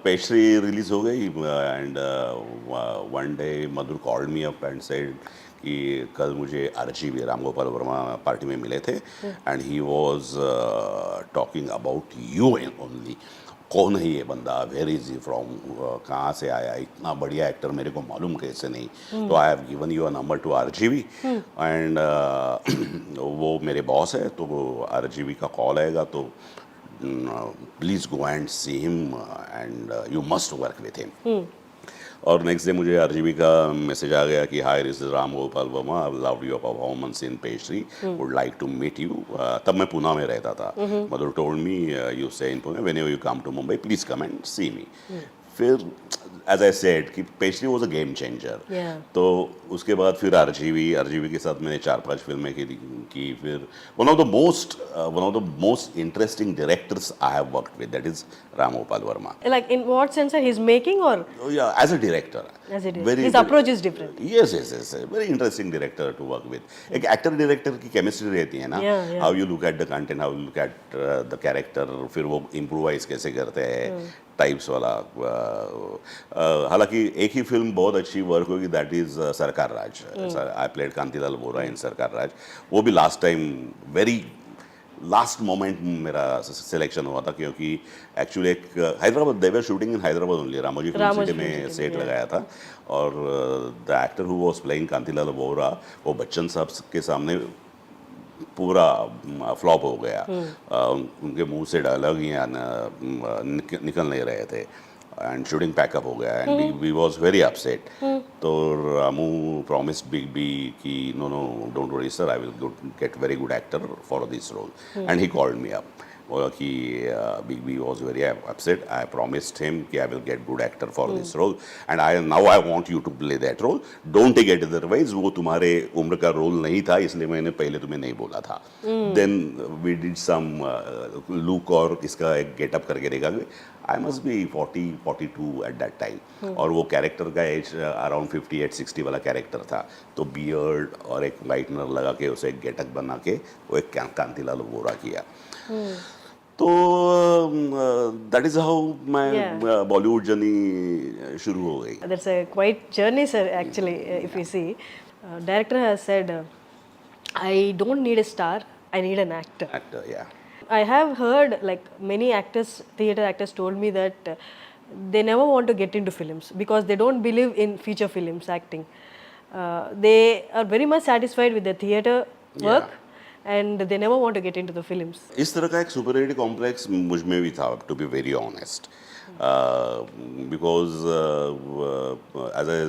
Pastry release हो गई and one day Madhur called me up and said कि कल मुझे आरजीवी राम गोपाल वर्मा पार्टी में मिले थे and he was talking about you only. कौन है ये बंदा, वेयर इज ही फ्रॉम, कहाँ से आया, इतना बढ़िया एक्टर मेरे को मालूम कैसे नहीं। तो I have given you a number two RGV and वो मेरे बॉस है, तो वो आरजीवी का कॉल आएगा तो please go and see him and you must work with him. और नेक्स्ट डे मुझे आरजीवी का मैसेज आ गया कि hi this is Ram Gopal Varma, I love your performance in pastry, would like to meet you. तब मैं पुणे में रहता था। Madhur told me you stay in Pune, whenever you come to Mumbai please come and see me. फिर एज आई सेड कि pastry was a game changer. तो उसके बाद फिर आरजीवी के साथ मैंने 4-5 फिल्में की। फिर one of the most interesting directors I have worked with, that is Ram Gopal Verma. Like in what sense? He's making or Yeah, as a director. as it is? His approach is different. Yes. Very interesting director to work with. एक actor director की chemistry रहती है ना, how you look at the content, how you look at the character, फिर वो improvise कैसे करते हैं, टाइप्स वाला। हालांकि एक ही फिल्म बहुत अच्छी वर्क होगी, दैट इज सरकार राज। आई प्लेड कांतिलाल बोरा इन सरकार राज। वो भी last time very last moment मेरा सिलेक्शन हुआ था, क्योंकि एक्चुअली एक Hyderabad, they were shooting in Hyderabad only, Ramoji Film City में सेट लगाया था। और the actor who was playing Kantilal Bora, वो बच्चन साहब के सामने पूरा फ्लॉप हो गया। उनके मुंह से डायलॉग ही निकल नहीं रहे थे एंड शूटिंग पैकअप हो गया and we was very upset. तो रामू प्रॉमिस्ड बिग बी कि no don't worry sir, I will get very good actor for this role and he called me up. बोला कि big B was very upset, I promised him कि I will get good actor for this role and now I want you to play that role, don't take it otherwise, वो तुम्हारे उम्र का role नहीं था, इसलिए मैंने पहले तुम्हें नहीं बोला था। Then we did some look और इसका एक गेटअप करके देखा। I must be 40-42 at that time, और वो कैरेक्टर का एज अराउंड 58-60 वाला कैरेक्टर था। तो बियर्ड और एक वाइटनर लगा के उसे एक गेटअप बना के वो एक कांतिलाल बोरा किया। तो that is how my Bollywood journey शुरू हो गई। That's a quite journey, sir. Actually, if you see, director has said, "I don't need a star. I need an actor." Actor, yeah. I have heard like many actors, theater actors, told me that they never want to get into films because they don't believe in feature films acting. They are very much satisfied with the theater work. And they never want to get into the films. इस तरह का एक superiority complex मुझ में भी था, to be very honest, because as I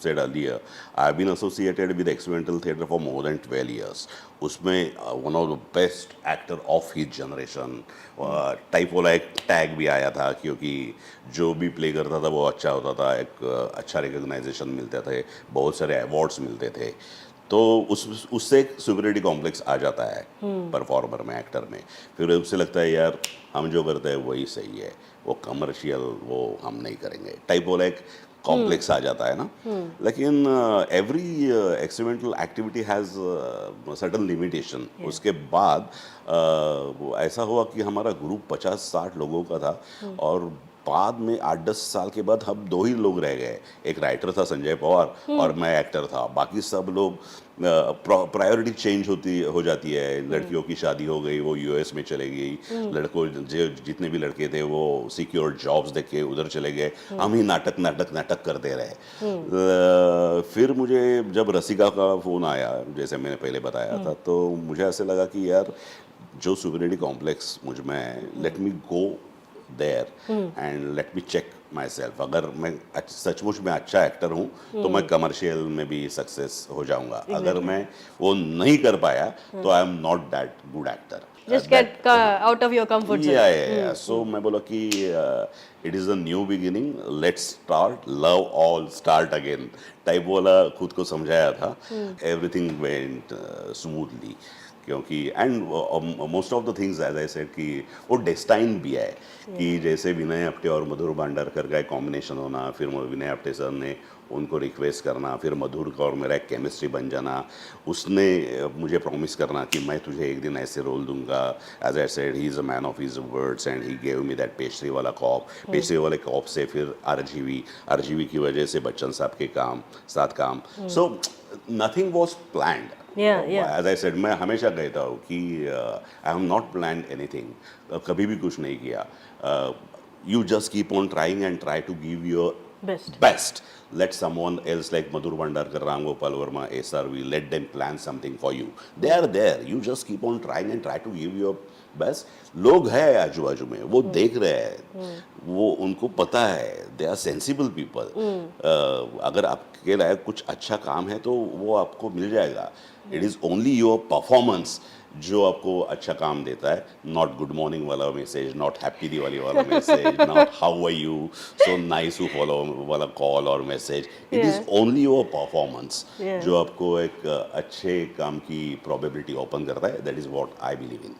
said earlier, I have been associated with experimental theatre for more than 12 years. उसमें one of the best actor of his generation type वाला एक tag भी आया था, क्योंकि जो भी प्ले करता था वो अच्छा होता था, एक अच्छा रिकग्नाइजेशन मिलते थे, बहुत सारे अवार्ड्स मिलते थे। तो उससे एक सुपरियरिटी कॉम्प्लेक्स आ जाता है परफॉर्मर में, एक्टर में। फिर उससे लगता है यार हम जो करते हैं वही सही है, वो कमर्शियल वो हम नहीं करेंगे, टाइप वाला एक कॉम्प्लेक्स आ जाता है ना। लेकिन every experimental activity has certain limitation. उसके बाद ऐसा हुआ कि हमारा ग्रुप 50-60 लोगों का था, और बाद में 8-10 साल के बाद हम 2 ही लोग रह गए। एक राइटर था संजय पवार और मैं एक्टर था। बाकी सब लोग प्रायोरिटी चेंज हो जाती है। लड़कियों की शादी हो गई, वो यूएस में चले गई, लड़कों जितने भी लड़के थे वो सिक्योर जॉब्स देख के उधर चले गए, हम ही नाटक करते रहे। फिर मुझे जब रसिका का फ़ोन आया, जैसे मैंने पहले बताया था, तो मुझे ऐसे लगा कि यार जो सुपरियरिटी कॉम्प्लेक्स मुझ में है, let me go there and let me check myself. अगर मैं सचमुच में अच्छा एक्टर हूँ तो मैं कमर्शियल में भी सक्सेस हो जाऊंगा। अगर मैं वो नहीं कर पाया तो I am not that good actor. Just get out of your comfort zone. Yeah. So मैं बोला कि it is a new beginning, let's start, love all, start again type वाला खुद को समझाया था। Everything went smoothly क्योंकि and most of the things as I said कि वो डेस्टाइन भी है कि जैसे विनय आप्टे और मधुर भांडारकर का एक कॉम्बिनेशन होना, फिर विनय आप्टे सर ने उनको रिक्वेस्ट करना, फिर मधुर का और मेरा एक केमिस्ट्री बन जाना, उसने मुझे प्रॉमिस करना कि मैं तुझे एक दिन ऐसे रोल दूंगा. As I said he is a man of his words and he gave me that pastry वाला कॉप. पेस्ट्री वाले कॉप से फिर आरजीवी की वजह से बच्चन साहब के साथ काम. So nothing was planned. As I said मैं हमेशा कहता हूँ कि I have not planned anything, कभी भी कुछ नहीं किया. You just keep on trying and try to give your best. Let someone else like Madhur Bhandarkar, Ram Gopal Verma, SRV, let them plan something for you. They are there. You just keep on trying and try to give your best. लोग हैं आजू बाजू में, वो देख रहे हैं, वो उनको पता है, दे आर सेंसिबल पीपल. अगर आपके लायक कुछ अच्छा काम है तो वो आपको मिल जाएगा. It is only your performance जो आपको अच्छा काम देता है. नॉट गुड मॉर्निंग वाला मैसेज, नॉट हैप्पी दिवाली वाला message, not how are you, so nice to follow वाला कॉल और message. It is only your performance जो आपको एक अच्छे काम की प्रोबेबिलिटी ओपन करता है. That is what I believe in.